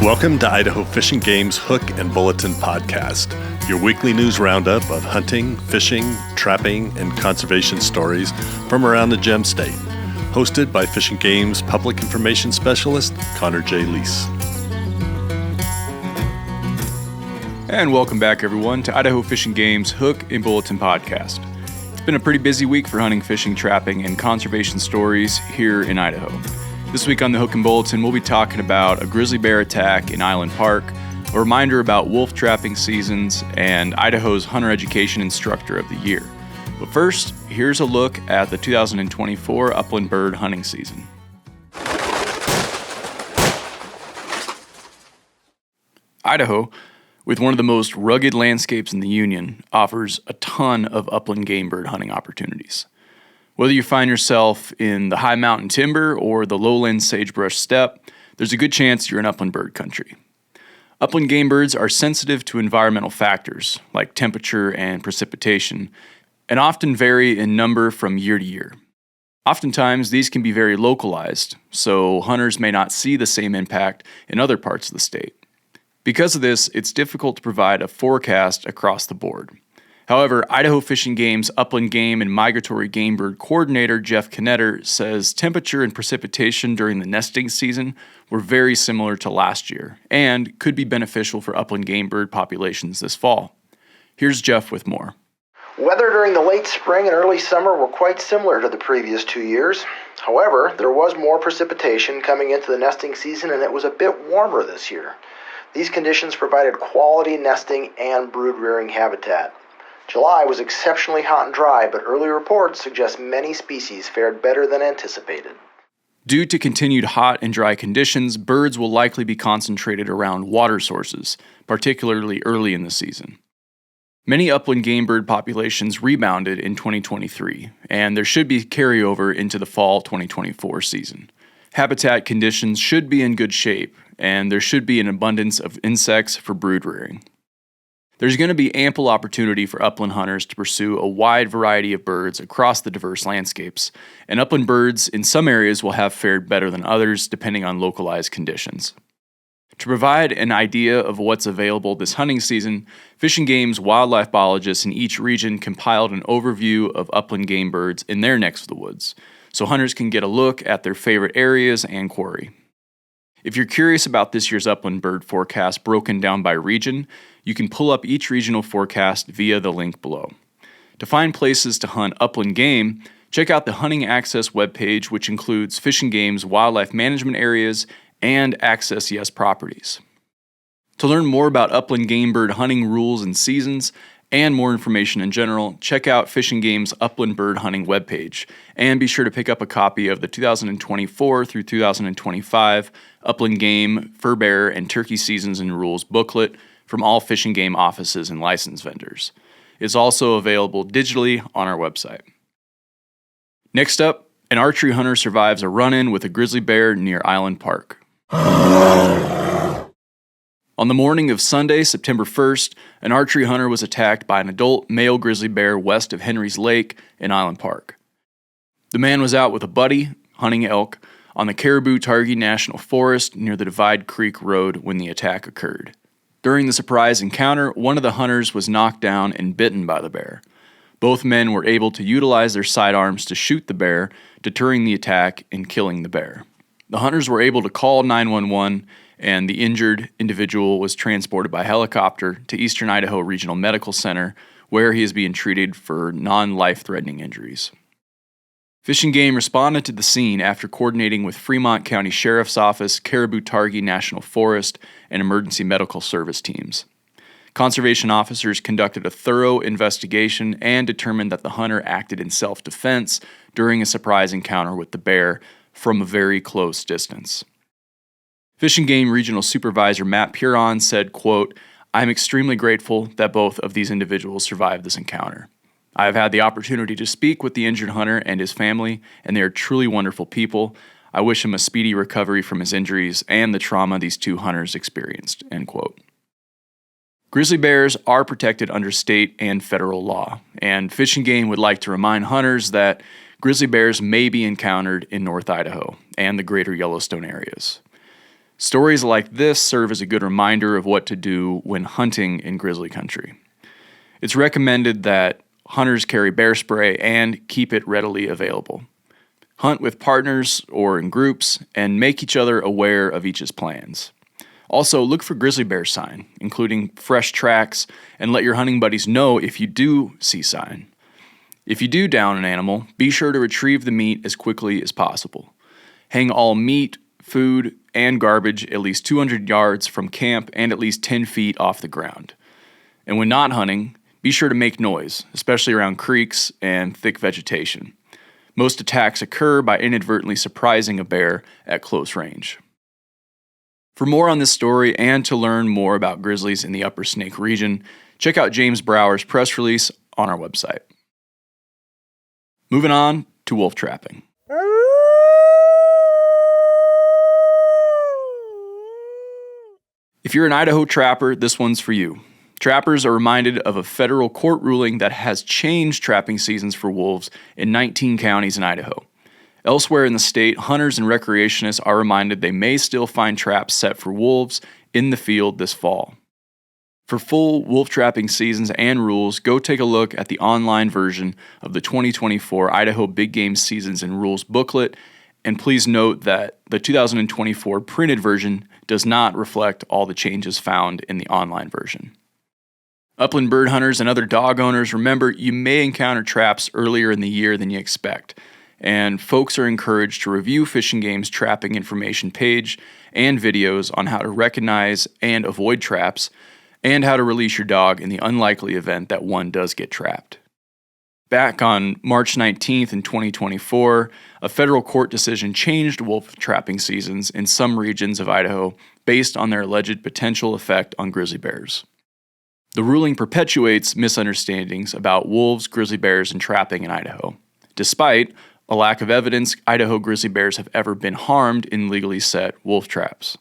Welcome to Idaho Fish and Game's Hook and Bulletin podcast, your weekly news roundup of hunting, fishing, trapping, and conservation stories from around the Gem State. Hosted by Fish and Game's Public Information Specialist, Connor J. Lease. And welcome back, everyone, to Idaho Fish and Game's Hook and Bulletin podcast. It's been a pretty busy week for hunting, fishing, trapping, and conservation stories here in Idaho. This week on the Hook and Bulletin, we'll be talking about a grizzly bear attack in Island Park, a reminder about wolf trapping seasons, and Idaho's Hunter Education Instructor of the Year. But first, here's a look at the 2024 upland bird hunting season. Idaho, with one of the most rugged landscapes in the Union, offers a ton of upland game bird hunting opportunities. Whether you find yourself in the high mountain timber or the lowland sagebrush steppe, there's a good chance you're in upland bird country. Upland game birds are sensitive to environmental factors like temperature and precipitation, and often vary in number from year to year. Oftentimes, these can be very localized, so hunters may not see the same impact in other parts of the state. Because of this, it's difficult to provide a forecast across the board. However, Idaho Fish and Game's Upland Game and Migratory Game Bird Coordinator Jeff Knetter says temperature and precipitation during the nesting season were very similar to last year and could be beneficial for upland game bird populations this fall. Here's Jeff with more. Weather during the late spring and early summer were quite similar to the previous 2 years. However, there was more precipitation coming into the nesting season and it was a bit warmer this year. These conditions provided quality nesting and brood rearing habitat. July was exceptionally hot and dry, but early reports suggest many species fared better than anticipated. Due to continued hot and dry conditions, birds will likely be concentrated around water sources, particularly early in the season. Many upland game bird populations rebounded in 2023, and there should be carryover into the fall 2024 season. Habitat conditions should be in good shape, and there should be an abundance of insects for brood rearing. There's going to be ample opportunity for upland hunters to pursue a wide variety of birds across the diverse landscapes, and upland birds in some areas will have fared better than others depending on localized conditions. To provide an idea of what's available this hunting season, Fish and Game's wildlife biologists in each region compiled an overview of upland game birds in their necks of the woods, so hunters can get a look at their favorite areas and quarry. If you're curious about this year's upland bird forecast broken down by region, you can pull up each regional forecast via the link below. To find places to hunt upland game, check out the Hunting Access webpage, which includes Fish and Game's wildlife management areas and Access Yes properties. To learn more about upland game bird hunting rules and seasons, and more information in general, check out Fish and Game's Upland Bird Hunting webpage, and be sure to pick up a copy of the 2024 through 2025 Upland Game, Fur Bear, and Turkey Seasons and Rules booklet from all Fish and Game offices and license vendors. It's also available digitally on our website. Next up, an archery hunter survives a run-in with a grizzly bear near Island Park. On the morning of Sunday, September 1st, an archery hunter was attacked by an adult male grizzly bear west of Henry's Lake in Island Park. The man was out with a buddy, hunting elk, on the Caribou-Targhee National Forest near the Divide Creek Road when the attack occurred. During the surprise encounter, one of the hunters was knocked down and bitten by the bear. Both men were able to utilize their sidearms to shoot the bear, deterring the attack and killing the bear. The hunters were able to call 911, and the injured individual was transported by helicopter to Eastern Idaho Regional Medical Center, where he is being treated for non-life-threatening injuries. Fish and Game responded to the scene after coordinating with Fremont County Sheriff's Office, Caribou-Targhee National Forest, and emergency medical service teams. Conservation officers conducted a thorough investigation and determined that the hunter acted in self-defense during a surprise encounter with the bear from a very close distance. Fish and Game Regional Supervisor Matt Puron said, quote, "I'm extremely grateful that both of these individuals survived this encounter. I have had the opportunity to speak with the injured hunter and his family, and they are truly wonderful people. I wish him a speedy recovery from his injuries and the trauma these two hunters experienced," end quote. Grizzly bears are protected under state and federal law, and Fish and Game would like to remind hunters that grizzly bears may be encountered in North Idaho and the greater Yellowstone areas. Stories like this serve as a good reminder of what to do when hunting in grizzly country. It's recommended that hunters carry bear spray and keep it readily available. Hunt with partners or in groups and make each other aware of each's plans. Also, look for grizzly bear sign, including fresh tracks, and let your hunting buddies know if you do see sign. If you do down an animal, be sure to retrieve the meat as quickly as possible. Hang all meat, food, and garbage at least 200 yards from camp and at least 10 feet off the ground. And when not hunting, be sure to make noise, especially around creeks and thick vegetation. Most attacks occur by inadvertently surprising a bear at close range. For more on this story and to learn more about grizzlies in the Upper Snake region, check out James Brower's press release on our website. Moving on to wolf trapping. If you're an Idaho trapper, this one's for you. Trappers are reminded of a federal court ruling that has changed trapping seasons for wolves in 19 counties in Idaho. Elsewhere in the state, hunters and recreationists are reminded they may still find traps set for wolves in the field this fall. For full wolf trapping seasons and rules, go take a look at the online version of the 2024 Idaho Big Game Seasons and Rules booklet, and please note that the 2024 printed version does not reflect all the changes found in the online version. Upland bird hunters and other dog owners, remember you may encounter traps earlier in the year than you expect, and folks are encouraged to review Fish and Game's trapping information page and videos on how to recognize and avoid traps, and how to release your dog in the unlikely event that one does get trapped. Back on March 19th in 2024, a federal court decision changed wolf trapping seasons in some regions of Idaho based on their alleged potential effect on grizzly bears. The ruling perpetuates misunderstandings about wolves, grizzly bears, and trapping in Idaho, despite a lack of evidence Idaho grizzly bears have ever been harmed in legally set wolf traps.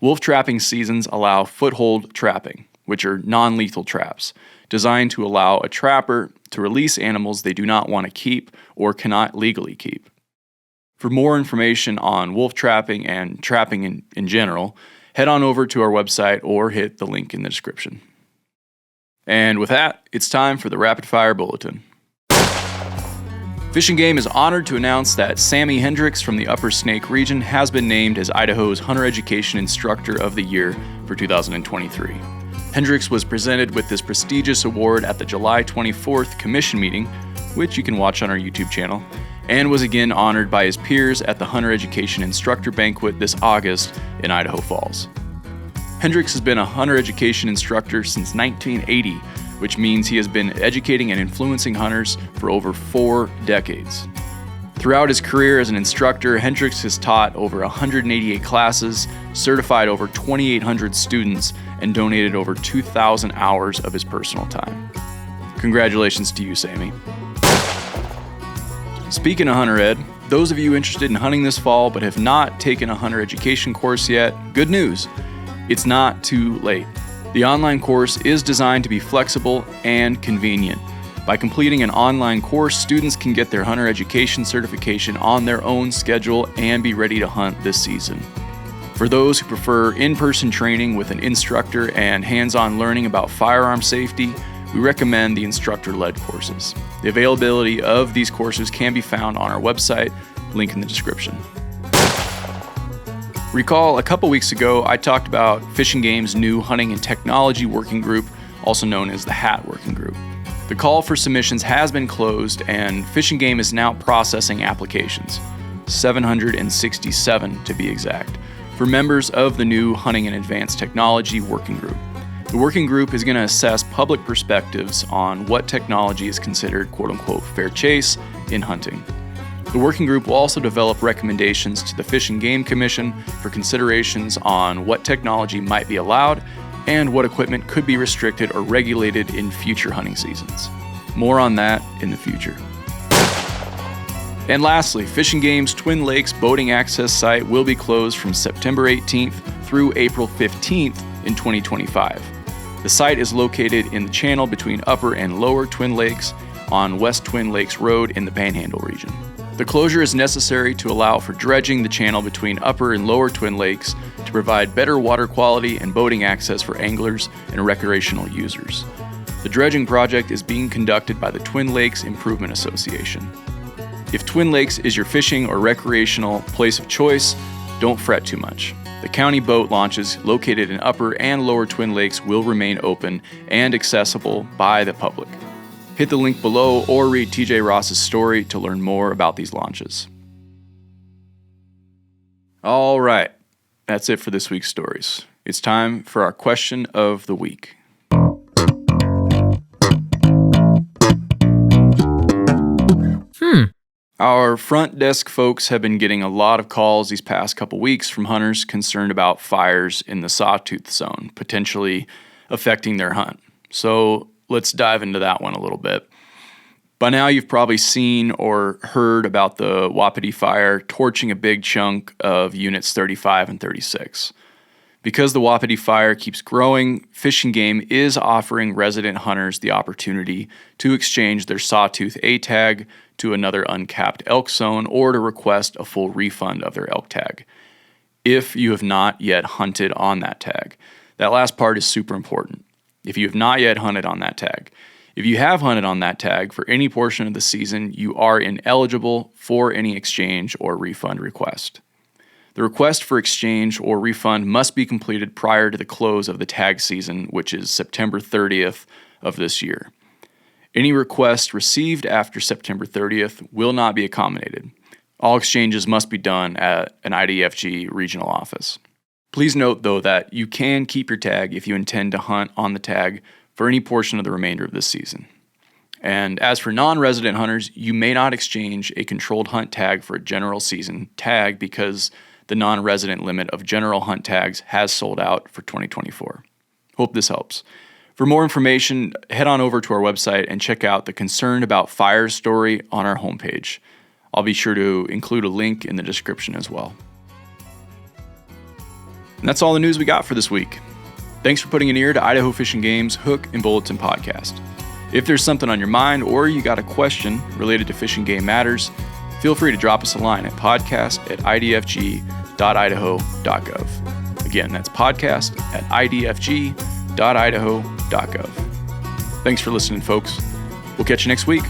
Wolf trapping seasons allow foothold trapping, which are non-lethal traps, designed to allow a trapper to release animals they do not want to keep or cannot legally keep. For more information on wolf trapping and trapping in general, head on over to our website or hit the link in the description. And with that, it's time for the Rapid Fire Bulletin. Fish and Game is honored to announce that Sammy Hendricks from the Upper Snake region has been named as Idaho's Hunter Education Instructor of the Year for 2023. Hendricks was presented with this prestigious award at the July 24th commission meeting, which you can watch on our YouTube channel, and was again honored by his peers at the Hunter Education Instructor Banquet this August in Idaho Falls. Hendricks has been a hunter education instructor since 1980, which means he has been educating and influencing hunters for over 4 decades. Throughout his career as an instructor, Hendricks has taught over 188 classes, certified over 2,800 students, and donated over 2,000 hours of his personal time. Congratulations to you, Sammy. Speaking of hunter ed, those of you interested in hunting this fall but have not taken a hunter education course yet, good news. It's not too late. The online course is designed to be flexible and convenient. By completing an online course, students can get their hunter education certification on their own schedule and be ready to hunt this season. For those who prefer in-person training with an instructor and hands-on learning about firearm safety, we recommend the instructor-led courses. The availability of these courses can be found on our website, link in the description. Recall a couple weeks ago, I talked about Fish and Game's new Hunting and Technology Working Group, also known as the HAT Working Group. The call for submissions has been closed, and Fish and Game is now processing applications, 767 to be exact, for members of the new Hunting and Advanced Technology Working Group. The working group is going to assess public perspectives on what technology is considered quote-unquote fair chase in hunting. The working group will also develop recommendations to the Fish and Game Commission for considerations on what technology might be allowed and what equipment could be restricted or regulated in future hunting seasons. More on that in the future. And lastly, Fish and Game's Twin Lakes boating access site will be closed from September 18th through April 15th in 2025. The site is located in the channel between Upper and Lower Twin Lakes on West Twin Lakes Road in the Panhandle region. The closure is necessary to allow for dredging the channel between Upper and Lower Twin Lakes to provide better water quality and boating access for anglers and recreational users. The dredging project is being conducted by the Twin Lakes Improvement Association. If Twin Lakes is your fishing or recreational place of choice, don't fret too much. The county boat launches located in Upper and Lower Twin Lakes will remain open and accessible by the public. Hit the link below or read TJ Ross's story to learn more about these launches. All right, that's it for this week's stories. It's time for our question of the week. Our front desk folks have been getting a lot of calls these past couple weeks from hunters concerned about fires in the Sawtooth zone, potentially affecting their hunt. So let's dive into that one a little bit. By now, you've probably seen or heard about the Wapiti Fire torching a big chunk of units 35 and 36. Because the Wapiti Fire keeps growing, Fish and Game is offering resident hunters the opportunity to exchange their Sawtooth A tag to another uncapped elk zone or to request a full refund of their elk tag, if you have not yet hunted on that tag. That last part is super important. If you have not yet hunted on that tag. If you have hunted on that tag for any portion of the season, you are ineligible for any exchange or refund request. The request for exchange or refund must be completed prior to the close of the tag season, which is September 30th of this year. Any request received after September 30th will not be accommodated. All exchanges must be done at an IDFG regional office. Please note, though, that you can keep your tag if you intend to hunt on the tag for any portion of the remainder of this season. And as for non-resident hunters, you may not exchange a controlled hunt tag for a general season tag because the non-resident limit of general hunt tags has sold out for 2024. Hope this helps. For more information, head on over to our website and check out the Concerned About Fires story on our homepage. I'll be sure to include a link in the description as well. And that's all the news we got for this week. Thanks for putting an ear to Idaho Fish and Game's Hook and Bulletin podcast. If there's something on your mind or you got a question related to fish and game matters, feel free to drop us a line at podcast@idfg.idaho.gov. Again, that's podcast@idfg.idaho.gov. Thanks for listening, folks. We'll catch you next week.